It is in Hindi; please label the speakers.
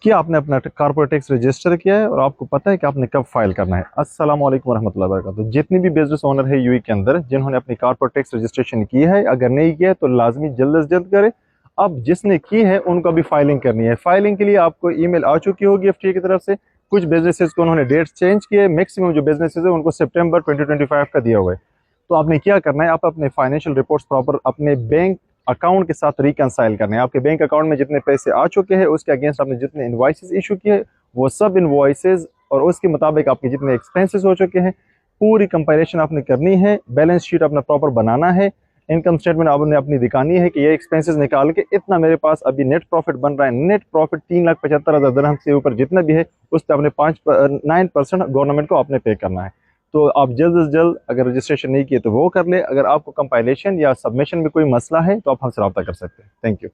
Speaker 1: क्या आपने अपना कॉर्पोरेट टैक्स रजिस्टर किया है और आपको पता है कि आपने कब फाइल करना है। अस्सलाम वालेकुम रहमतुल्लाहि व बरकातहू। जितनी भी बिजनेस ओनर है यूएई के अंदर जिन्होंने अपनी कॉर्पोरेट टैक्स रजिस्ट्रेशन की है, अगर नहीं किया है तो लाजमी जल्द से जल्द करें। अब जिसने की है उनको अभी फाइलिंग करनी है। फाइलिंग के लिए आपको ईमेल आ चुकी होगी एफटीए की तरफ से। कुछ बिजनेसेस को उन्होंने डेट चेंज किए, मैक्सिमम जो बिजनेसेस है उनको सितंबर 2025 का दिया हुआ है। तो आपने क्या करना है, आप अपने फाइनेंशियल रिपोर्ट्स प्रॉपर अपने बैंक अकाउंट के साथ रिकनसाइल करने हैं। आपके बैंक अकाउंट में जितने पैसे आ चुके हैं उसके अगेंस्ट आपने जितने इनवॉइसेस इशू किए वो सब इनवॉइसेस और उसके मुताबिक आपके जितने एक्सपेंसेस हो चुके हैं पूरी कंपैरिजन आपने करनी है। बैलेंस शीट अपना प्रॉपर बनाना है। इनकम स्टेटमेंट आपने अपनी दिखानी है कि ये एक्सपेंसेस निकाल के इतना मेरे पास अभी नेट प्रॉफिट बन रहा है। नेट प्रॉफिट 3,75,000 दिरहम से ऊपर जितना भी है उस पर आपने 9% गवर्नमेंट को आपने पे करना है। तो आप जल्द से जल्द अगर रजिस्ट्रेशन नहीं किए तो वो कर ले। अगर आपको कंपाइलेशन या सबमिशन में कोई मसला है तो आप हमसे रब्ता कर सकते हैं। Thank you.